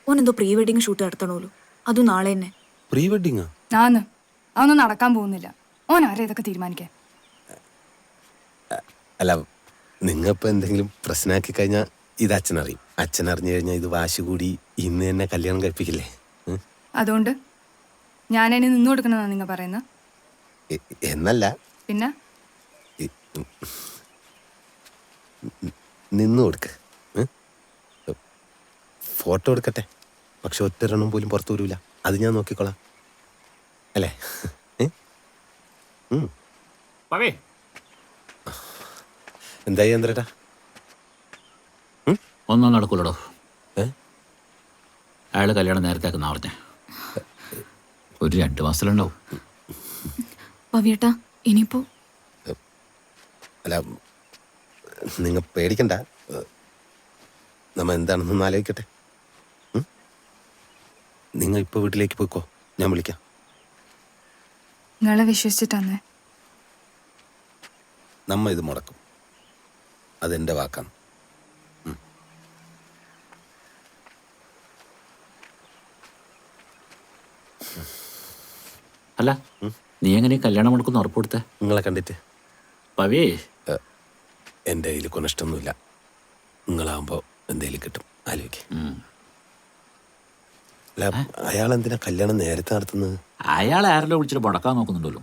ഓൻ എന്തോ പ്രീ വെഡിങ് ഷൂട്ട് നടത്തണോലോ, അതും നാളെ തന്നെ. പ്രീ വെഡിങ്ങാ? അതൊന്നും നടക്കാൻ പോകുന്നില്ല. ഓൻ ആരാ ഇതൊക്കെ തീരുമാനിക്കാൻ? അല്ല, നിങ്ങപ്പോ എന്തെങ്കിലും പ്രശ്നമാക്കി കഴിഞ്ഞാൽ ഇത് അച്ഛനറിയും. അച്ഛൻ അറിഞ്ഞു കഴിഞ്ഞാൽ ഇത് വാശി കൂടി ഇന്ന് തന്നെ കല്യാണം കഴിപ്പിക്കില്ലേ? അതുകൊണ്ട് ഞാൻ അതിന് നിന്നു കൊടുക്കണമെന്നാ നിങ്ങൾ പറയുന്ന? എന്നല്ല, പിന്നെ നിന്നു കൊടുക്ക്. ഫോട്ടോ എടുക്കട്ടെ, പക്ഷെ ഒറ്റൊരെണ്ണം പോലും പുറത്തു വരൂല. അത് ഞാൻ നോക്കിക്കോളാം, അല്ലേ? എന്തായി ചന്ദ്രേട്ടാ? ഒന്നും നടക്കൂലടോ. അയാള് കല്യാണം നേരത്തെ ആക്കുന്ന പറഞ്ഞേ. ഒരു 2 മാസത്തിലുണ്ടാവും. പവിയേട്ടാ, ഇനിയിപ്പോ അല്ല, നിങ്ങൾ പേടിക്കണ്ട. നമ്മ എന്താണെന്നൊന്ന് ആലോചിക്കട്ടെ. നിങ്ങൾ ഇപ്പൊ വീട്ടിലേക്ക് പോയിക്കോ, ഞാൻ വിളിക്കാം. നിങ്ങളെ വിശ്വസിച്ചിട്ടാന്നേ നമ്മ ഇത് മുടക്കും. അതെന്റെ വാക്കാണ്. അല്ല, നീ എങ്ങനെ കല്യാണം മുടക്കുന്ന ഉറപ്പ് കൊടുത്തേ? നിങ്ങളെ കണ്ടിട്ട് പവേ, എൻ്റെ കയ്യിൽ കൊനഷ്ടൊന്നുമില്ല. നിങ്ങളാകുമ്പോൾ എന്തെങ്കിലും കിട്ടും, ആലോചിക്ക്. അല്ല, അയാളെന്തിനാ കല്യാണം നേരത്തെ നടത്തുന്നത്? അയാളെ ആരെല്ലോ വിളിച്ചിട്ട് മുടക്കാൻ നോക്കുന്നുണ്ടല്ലോ.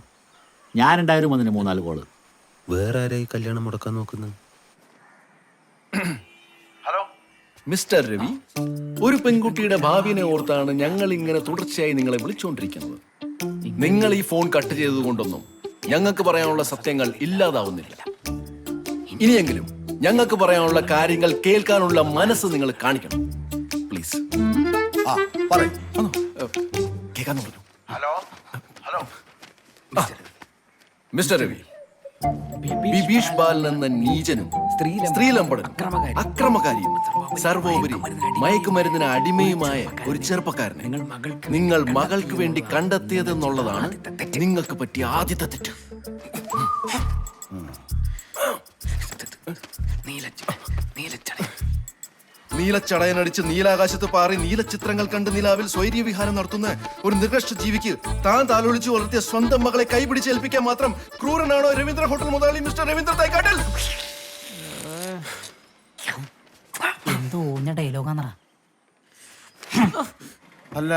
ഞാനുണ്ടായാലും അതിന് 3-4 കോള്. വേറെ ആരായി കല്യാണം മുടക്കാൻ നോക്കുന്നത്? മിസ്റ്റർ രവി, ഒരു പെൺകുട്ടിയുടെ ഭാവിനെ ഓർത്താണ് ഞങ്ങൾ ഇങ്ങനെ തുടർച്ചയായി നിങ്ങളെ വിളിച്ചുകൊണ്ടിരിക്കുന്നത്. നിങ്ങൾ ഈ ഫോൺ കട്ട് ചെയ്തതുകൊണ്ടൊന്നും ഞങ്ങൾക്ക് പറയാനുള്ള സത്യങ്ങൾ ഇല്ലാതാവുന്നില്ല. ഇനിയെങ്കിലും ഞങ്ങൾക്ക് പറയാനുള്ള കാര്യങ്ങൾ കേൾക്കാനുള്ള മനസ്സ് നിങ്ങൾ കാണിക്കണം, പ്ലീസ്. കേൾക്കാന്ന് പറഞ്ഞു. മിസ്റ്റർ രവി, ബിബീഷ് ബാലൻ എന്ന നീചനും സ്ത്രീലമ്പടനും അക്രമകാരിയും സർവോപരി മയക്കുമരുന്നിന് അടിമയുമായ ഒരു ചെറുപ്പക്കാരനെ നിങ്ങൾ മകൾക്ക് വേണ്ടി കണ്ടെത്തിയതെന്നുള്ളതാണ് നിങ്ങൾക്ക് പറ്റിയ ആദ്യത്തെ തെറ്റ്. നീലച്ചടയനടിച്ച് നീലാകാശത്ത് പാറി നീലചിത്രങ്ങൾ കണ്ട് നിലാവിൽ സ്വൈര്യവിഹാരം നടത്തുന്ന ഒരു നികൃഷ്ട ജീവിക്ക് താൻ താലോലിച്ചു വളർത്തിയ സ്വന്തം മകളെ കൈപിടിച്ചേൽപ്പിക്കാൻ മാത്രം ക്രൂരനാണോ രവീന്ദ്ര ഹോട്ടൽ മുതലാളി മിസ്റ്റർ രവീന്ദ്ര തൈക്കാട്ടിൽ? എന്തോ ഡയലോഗാന്നറ. അല്ല,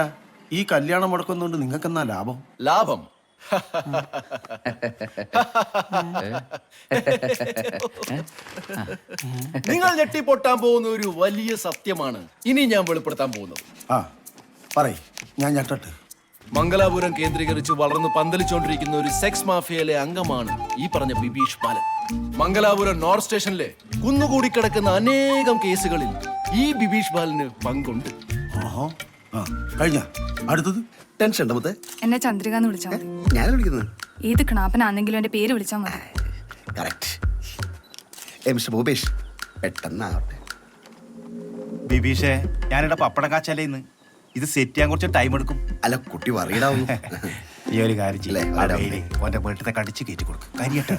ഈ കല്യാണം മുടക്കുന്നോണ്ട് നിങ്ങൾക്കെന്നാ ലാഭം? ലാഭം നിങ്ങൾ ഞെട്ടിപ്പൊട്ടാൻ പോകുന്ന ഒരു വലിയ സത്യമാണ് ഇനി ഞാൻ വെളിപ്പെടുത്താൻ പോകുന്നത്. പറയ്, ഞാൻ ഞെട്ടട്ടെ. മംഗലാപുരം കേന്ദ്രീകരിച്ച് വളർന്ന് പന്തലിച്ചുകൊണ്ടിരിക്കുന്ന ഒരു സെക്സ് മാഫിയയിലെ അംഗമാണ് ഈ പറഞ്ഞ ബിബീഷ് ബാലൻ. മംഗലാപുരം നോർത്ത് സ്റ്റേഷനിലെ കുന്നുകൂടി കിടക്കുന്ന അനേകം കേസുകളിൽ ഈ ബിബീഷ് ബാലന് പങ്കുണ്ട്. കഴിഞ്ഞ അടുത്തത് ടെൻഷൻ ഉണ്ടോ മുത്തേ? എന്നെ ചന്ദ്രിക എന്ന് വിളിച്ചാൽ മതി. ഞാൻ വിളിക്കുന്നത് ഏത് കണാപ്പനാണെങ്കിലും എന്റെ പേര് വിളിച്ചാൽ മതി. കറക്റ്റ്. മിസ്റ്റർ ഭൂപേഷ് പെട്ടെന്നാവട്ടെ. ബിബീഷേ, ഞാനിവിടെ പപ്പടം കാച്ചല്ലേ ഇന്ന്. ഇത് സെറ്റ് ചെയ്യാൻ കുറച്ച് ടൈം എടുക്കും. അല്ല കുട്ടി വറീടാവുന്നു. ഈ ഒരു കാര്യം ഇല്ലേ, ഓന്റെ വീട്ടിലത്തെ കടിച്ച് കയറ്റി കൊടുക്കും. കരിയട്ടെ.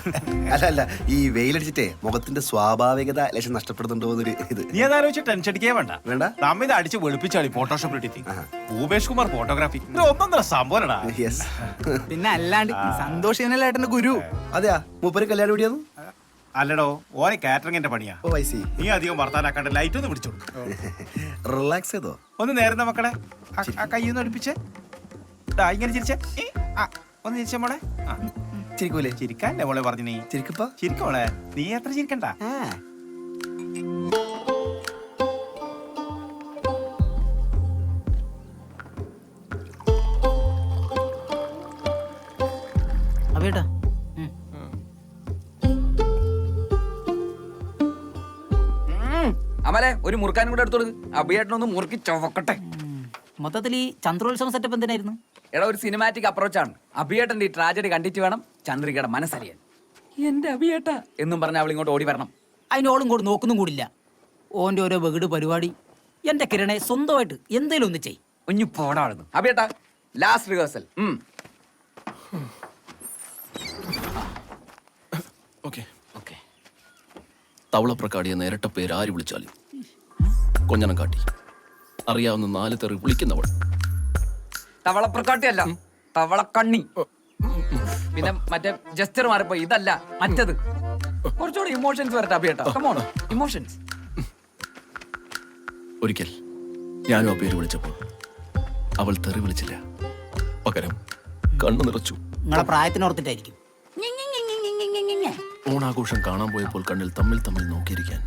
അല്ല ഈ വെയിലടിച്ചിട്ടേ മുഖത്തിന്റെ സ്വാഭാവികത ലക്ഷം നഷ്ടപ്പെടുന്നുണ്ടോ എന്നൊരു ഇത്. നീ അതാലോചിച്ച് ടെൻഷൻ അടിക്കേ വേണ്ട. വേണ്ട? നമ്മ ഇത് അടിച്ച് വെളുപ്പിച്ചാളി photoshop editing. Bhupesh Kumar photography ഒന്നൊന്നര സംഭവനടാ. യെസ്. പിന്നെ അല്ലാണ്ട് സന്തോഷിനല്ലേ ഏട്ടന്റെ ഗുരു. അതെയാ മൂപ്പര് കല്യാണം എവിടെയാന്നു? അല്ലടോ, ഓനെ കാറ്ററിംഗിന്റെ പണിയാ. ഓ ഐ സി. നീ അധികം വർത്താനാക്കാണ്ട് ലൈറ്റ് ഒന്ന് പിടിച്ചോളൂ. റിലാക്സ് ചെയ്തോ? ഒന്ന് നേരുന്ന മക്കളെ ആ കയ്യൊന്ന് അടുപ്പിച്ചേ. ഇങ്ങനെ ചിരിച്ചേ. ഒന്ന് ചിരിച്ച മോളെ. ചിരിക്കൂലേ? ചിരിക്കാല്ലേ മോളെ പറഞ്ഞു. നീ ചിരിക്കപ്പാ. ചിരിക്കോളെ. നീ എത്ര ചിരിക്കണ്ട. അബിയേട്ടാ അമലെ ഒരു മുറുക്കാനും കൂടെ എടുത്തോളൂ. അഭിയേട്ടനൊന്ന് മുറുക്കി ചവക്കട്ടെ. മൊത്തത്തിൽ ഈ ചന്ദ്രോത്സവം സെറ്റപ്പ് എന്തിനായിരുന്നു? എടാ ഒരു സിനിമാറ്റിക് അപ്രോച്ചാണ്. അഭിയേട്ടന്റെ ഈ ട്രാജഡി കണ്ടിട്ട് വേണം ചന്ദ്രികയുടെ മനസ്സറിയാൻ. എന്റെ അഭിയേട്ട എന്നും പറഞ്ഞ അവൾ ഇങ്ങോട്ട് ഓടി വരണം. അതിനോളും കൂടി നോക്കുന്നും കൂടില്ല. ഓൻ്റെ ഓരോ വെകിട് പരിപാടി. എൻ്റെ കിരണെ സ്വന്തമായിട്ട് എന്തേലും ഒന്ന് ചെയ്. ഒഞ്ഞു പോടാളുന്നു. അഭിയേട്ട ലാസ്റ്റ് റിഹേഴ്സൽ. Okay okay. തവളപ്രക്കാടി എന്ന ഇരട്ട പേര് ആര് വിളിച്ചാലും കൊഞ്ഞനം കാട്ടി അറിയാവുന്ന 4 തെറി വിളിക്കുന്നവൾ. തവളപ്രക്കാട്ടിയല്ല, തവളക്കണ്ണി. പിന്നെ മറ്റേ ജസ്റ്റർ മാറിപ്പോ ഇതല്ല മറ്റത്. കുറച്ചുകൂടി ഇമോഷൻസ് വരട്ടെ അഭിയേട്ടാ. Come on emotions. ഒരിക്കൽ ഞാനും ആ പേര് വിളിച്ചപ്പോൾ അവൾ തെറി വിളിച്ചില്ല, പകരം കണ്ണു നിറച്ചു. നിങ്ങളെ പ്രായത്തിനോർത്തിട്ടായിരിക്കും. ഓണാഘോഷം കാണാൻ പോയപ്പോൾ കണ്ണിൽ തമ്മിൽ നോക്കിയിരിക്കാൻ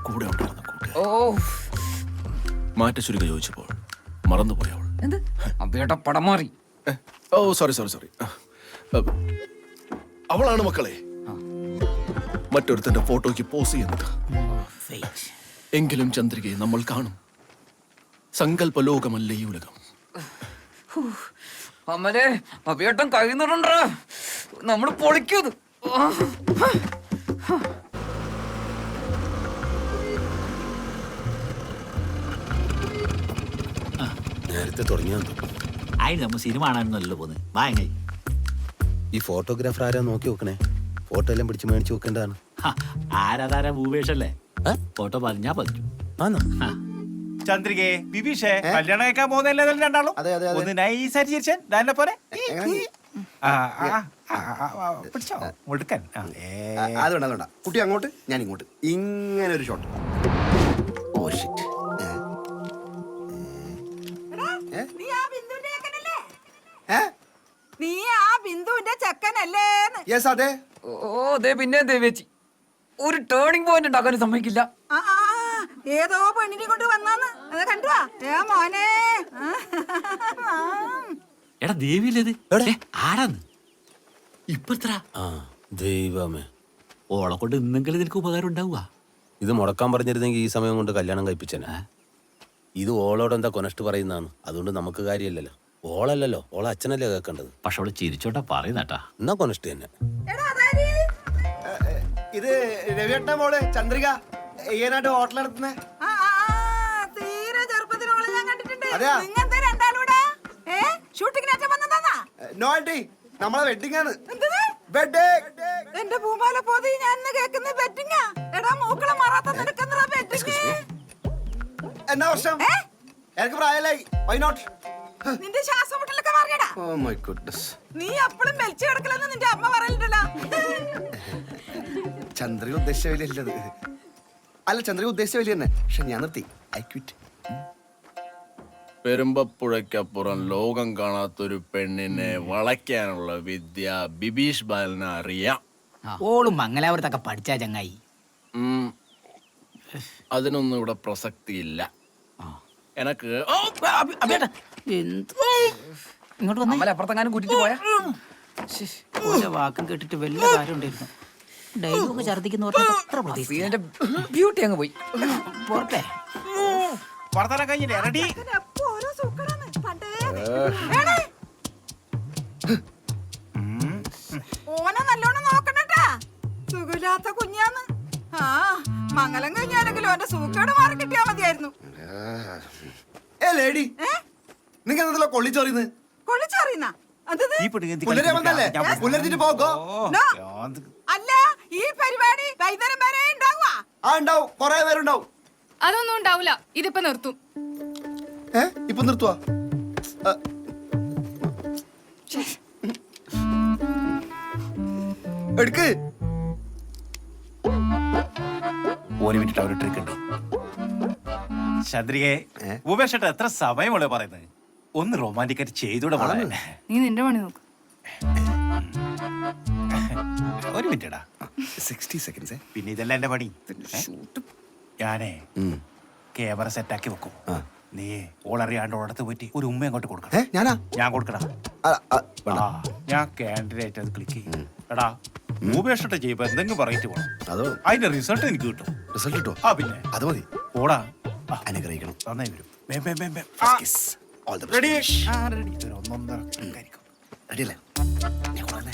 കൂടെ ഉണ്ടായിരുന്ന കൂട്ടുകാർ മാറ്റച്ചുരുക ചോദിച്ചപ്പോൾ മറന്നുപോയവൾ. എന്ത് അഭിയേട്ട പടം മാറി. ഓ സോറി അവളാണ് മക്കളെ മറ്റൊരുത്തന്റെ ഫോട്ടോയ്ക്ക് പോസ് ചെയ്യുന്നത്. എങ്കിലും ചന്ദ്രികയെ നമ്മൾ കാണും. സങ്കല്പലോകമല്ല ഈ ഉലകം. അമ്മലേ അഭിയേട്ടൻ കഴിയുന്നുണ്ടോ? നമ്മൾ പൊളിക്കുന്നത്. നേരത്തെ തുടങ്ങിയാന്ന്. അതിന് നമ്മൾ സിനിമ കാണാനൊന്നുമല്ലോ പോകുന്നത്. വാങ്ങി ഈ ഫോട്ടോഗ്രാഫർ ആരാ നോക്കി നോക്കണേ? ഫോട്ടോ എല്ലാം പിടിച്ച് മേടിച്ച് വെക്കേണ്ടതാണ്. ആരാധാര ഭൂപേഷല്ലേ? ഫോട്ടോ പറഞ്ഞാ പറ്റും. ചന്ദ്രികേ ബിബീഷേ കല്യാണം കഴിക്കാൻ പോകുന്നല്ലേ രണ്ടാളും? ഒന്ന് നൈസായിട്ട് ചിരിച്ചാൻ ദാനെ പോലെ പിടിച്ചോ മുടുക്കൻ. അത് വേണ്ട കുട്ടി അങ്ങോട്ട് ഞാൻ ഇങ്ങോട്ട് ഇങ്ങനെ ഒരു ഷോട്ട്. Oh shit. നീ ആ ബിന്ദുവിന്റെ ചെക്കനല്ലേ? യെസ് അതെ. ഓ ദേ പിന്നെ ദേവേച്ചി ഒരു ടേണിംഗ് പോയിന്റ് ഉണ്ടാക്കാൻ സമ്മതിക്കില്ല. ഏതോ പെണ്ണിനെ കൊണ്ട് വന്നാന്ന് അത് കണ്ടുവാ. മോനെ എടാ ദേവിയില്ലത് ആരാന്ന് ഇപ്പത്ര? ദൈവമേ, ഓളെ കൊണ്ട് ഇന്നെങ്കിലും നിനക്ക് ഉപകാരം ഉണ്ടാവുക. ഇത് മുടക്കാൻ പറഞ്ഞിരുന്നെങ്കിൽ ഈ സമയം കൊണ്ട് കല്യാണം കഴിപ്പിച്ചേനെ. ഇത് ഓളോട് എന്താ കൊനസ്റ്റ് പറയുന്നതാണ്. അതുകൊണ്ട് നമുക്ക് കാര്യമില്ലല്ലോ. ഓളല്ലല്ലോ, ഓളെ അച്ഛനല്ലേ കേൾക്കേണ്ടത്. പക്ഷെ അവള് ചിരിച്ചോട്ടാ പറയുന്നേട്ടാ. എന്നാ കൊനസ്റ്റ് തന്നെ. ഇത് രവിയേട്ട മോള് ചന്ദ്രിക ഏനായിട്ട് ഹോട്ടൽ നടത്തുന്നേ. തീരെ ചെറുപ്പത്തിനോളെ ഞാൻ കണ്ടിട്ടുണ്ട്. അതെയാ? നിങ്ങെന്താ രണ്ടാളൂടെ ഷൂട്ടിങ്ങിന് അച്ഛൻ വന്നതാ? നോ ആന്റി, നമ്മളെ വെഡിങ് ആണ്. എന്റെ പൂമാല പോതി ഞാൻ കേൾക്കുന്ന വെഡിങ്ങാ. എടാ മൂക്കളെ മാറാത്ത നിനക്കെന്താ വെഡിങ്? എന്നാ വർഷം? എനിക്ക് പ്രായമായി. Why not? നിന്റെ ശ്വാസം മുട്ടലൊക്കെ മാറിയടാ. Oh my goodness. നീ അപ്പളും മെലിച്ചു കിടക്കലെന്ന് നിന്റെ അമ്മ പറയലുണ്ടല്ലോ. ചന്ദ്രിക ഉദ്ദേശിച്ച വലിയല്ലത്. അല്ല ചന്ദ്രിക ഉദ്ദേശിച്ച വലിയ തന്നെ. പക്ഷെ ഞാൻ നിർത്തി. I quit. പെരുമ്പപ്പുഴയ്ക്കപ്പുറം ലോകം കാണാത്തൊരു പെണ്ണിനെ വളയ്ക്കാനുള്ള വിദ്യ ബിബീഷ് ബാലന് അറിയാം. ഓളും മംഗലാപുരത്തൊക്കെ പഠിച്ചാ ചങ്ങായി. അതിനൊന്നും ഇവിടെ പ്രസക്തിയില്ല. എനക്ക് ഇങ്ങോട്ട് വന്നേ. അമ്മ അപ്പുറത്തെങ്ങാനും കൂട്ടിട്ട് പോയാ ഓരോ വാക്കും കേട്ടിട്ട് വല്ല കാര്യം ഉണ്ടായിരുന്നു. ഡയലോഗ് ഛർദിക്കുന്നവർക്ക് അത്ര പ്രതീക്ഷ. ബ്യൂട്ടി അങ്ങ് പോയി. പോട്ടെ. വർത്തമാനം കഴിഞ്ഞില്ലേ റെഡി അപ്പൊ ഓരോ സൂക്കറാണ്. എടേ. ഓനെ നല്ലോണം നോക്കണട്ടാ. സുഖമില്ലാത്ത കുഞ്ഞാന്ന്. ആ മംഗലം കഴിഞ്ഞാലെങ്കിലും ഓന്റെ സൂക്കേട് മാറി കിട്ടിയാ മതിയായിരുന്നു. ഏ ലേഡി നിങ്ങൾ എന്തെല്ലോ കൊള്ളിച്ചോറിന്ന് കൊള്ളിച്ചറിയുന്ന ഈ പെണ്ണ് എന്ത് പുലരെ വന്നല്ലേ പുലർത്തിട്ട് പോകോ അല്ല ഈ പരിപാടി വൈകുന്നേരം വരെ ഉണ്ടാവുക. ആ ഉണ്ടാവും കൊറേ പേരുണ്ടാവും. അതൊന്നും ഉണ്ടാവില്ല, ഇതിപ്പോ നിർത്തും. ഇപ്പൊ നിർത്തുവാ. എടുക്ക്. ഓന് വേണ്ടിട്ട് ഒരു ട്രിക്ക് ഉണ്ട്. ചന്ദ്രികയെ ഉപേക്ഷട്ട് എത്ര സമയമുള്ള പറയുന്നത്? ഒന്ന് റൊമാൻറ്റിക് ആയിട്ട് ചെയ്തൂടെ മോളെ? നീ നിന്റെ പണി നോക്ക്. ഒരു മിനിറ്റടാ. 60 seconds. പിന്നെ ഇതെല്ലാം എന്റെ പണി. ഞാനേ ക്യാമറ സെറ്റാക്കി വെക്കും. നീ ഓളറിയാണ്ട് ഓടത്ത് പോയിട്ട് ഒരു ഉമ്മ അങ്ങോട്ട് കൊടുക്കണം. ഞാനാ ഞാൻ കൊടുക്കടാ. ഞാൻ കാൻഡിഡേറ്റ് അത് ക്ലിക്ക് ചെയ്യും. എടാ ഉപേക്ഷട്ട് ചെയ്യുമ്പോ എന്തെങ്കിലും പറയിട്ട് പോകണം. അതോ അതിന്റെ റിസൾട്ട് എനിക്ക് കിട്ടും. റിസൾട്ട് കിട്ടോ? ആ പിന്നെ അത് മതി. ഓടാ അനുഗ്രഹിക്കണം. നന്നായി വരും. All the best. റെഡി? ഒന്നൊന്നര ക്ലിക്കായിരിക്കും. Ready അല്ലേ? നീ കൊടുക്കുന്നേ.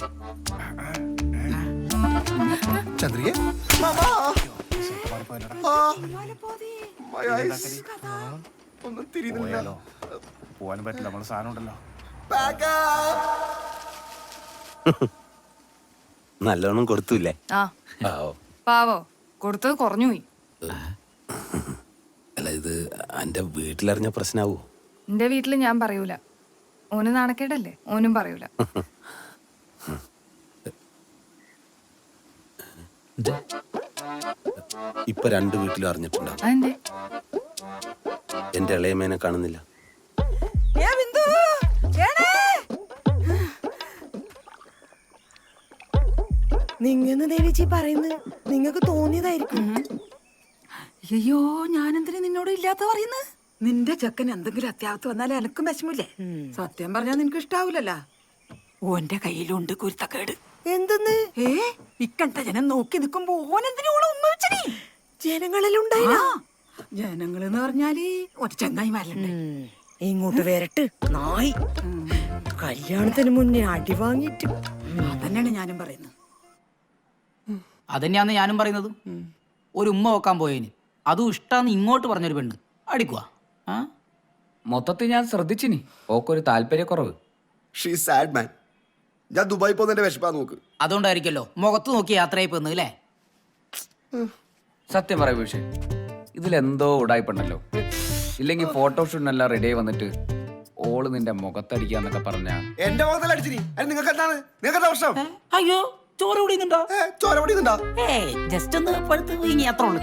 ചന്ദ്രിക ഒന്നും തിരിയുന്നില്ല. പോവാനും പറ്റില്ല, നമ്മള് സാധനം ഉണ്ടല്ലോ. നല്ലോണം കൊടുത്തൂല്ലേ? ആ പാവോ, കൊടുത്തത് കുറഞ്ഞു പോയി. അല്ല ഇത് എന്റെ വീട്ടിലറിഞ്ഞ പ്രശ്നാവോ? എന്റെ വീട്ടില് ഞാൻ പറയൂല. ഓന് നാണക്കേടല്ലേ, ഓനും പറയൂല. ഇപ്പൊ 2 വീട്ടിലും അറിഞ്ഞിട്ടുണ്ടാവും. അതെന്തേ? എന്റെ ഇളയമേനെ കാണുന്നില്ല. ഏ ബിന്ദു, ഏടേ. നിങ്ങന്ന് ദേവിച്ചി പറയുന്നത് നിങ്ങക്ക് തോന്നിയതായിരിക്കും. അയ്യോ ഞാനെന്തിനു നിന്നോട് ഇല്ലാത്ത പറയുന്നത്? നിന്റെ ചെക്കൻ എന്തെങ്കിലും അത്യാവശ്യം വന്നാലേ എനക്കും വിഷമില്ലേ? സത്യം പറഞ്ഞാൽ നിനക്ക് ഇഷ്ടാവൂലല്ലോ. ഓന്റെ കയ്യിലുണ്ട് കുരുത്തക്കേട്. എന്തെന്ന്? ഇക്കണ്ട ജനം നോക്കി നിക്കുമ്പോ ഓനെന്തിനോളം ഉമ്മ വെച്ചടി? ജനങ്ങളിലുണ്ടായി. ജനങ്ങളെന്ന് പറഞ്ഞാല് ഒരു ചങ്ങായിമാരല്ലേ. ഇങ്ങോട്ട് വരട്ട് നായി. കല്യാണത്തിന് മുന്നേ അടി വാങ്ങിട്ട്. അതന്നെയാണ് ഞാനും പറയുന്നത്. അതന്നെയാന്ന് ഞാനും പറയുന്നത്. ഒരു ഉമ്മ നോക്കാൻ പോയതിന് അതും ഇഷ്ടാന്ന് ഇങ്ങോട്ട് പറഞ്ഞൊരു പെണ്ണ് അടിക്കുക. മൊത്തത്തിൽ ഞാൻ ശ്രദ്ധിച്ചിനി ഓക്കൊരു താല്പര്യക്കുറവ്. ഷീ സാഡ് മാൻ. ഞാൻ ദുബായി പോകുന്നതിന്റെ വിഷപ്പാ നോക്ക്. അതുകൊണ്ടായിരിക്കല്ലോ മുഖത്ത് നോക്കി യാത്രയായി പോന്ന് അല്ലേ? സത്യം പറയൂ പക്ഷേ ഇതിലെന്തോ ഉടായിപ്പുണ്ടല്ലോ. ഇല്ലെങ്കിൽ ഫോട്ടോഷൂട്ടിനെല്ലാം റെഡി ആയി വന്നിട്ട് ഓള് നിന്റെ മുഖത്തടിക്കാന്നൊക്കെ പറഞ്ഞ എന്റെ മുഖത്തല്ല അടിച്ചിനി. നിങ്ങൾക്ക് എന്താണ്? നിങ്ങൾക്ക് എന്താ പ്രശ്നം? അയ്യോ ചോര കുടിയുന്നുണ്ടോ? ചോര പൊടിയുന്നുണ്ടോ? ജസ്റ്റ് ഒന്ന് പഴുത്ത് വീങ്ങി അത്ര ഉള്ളു.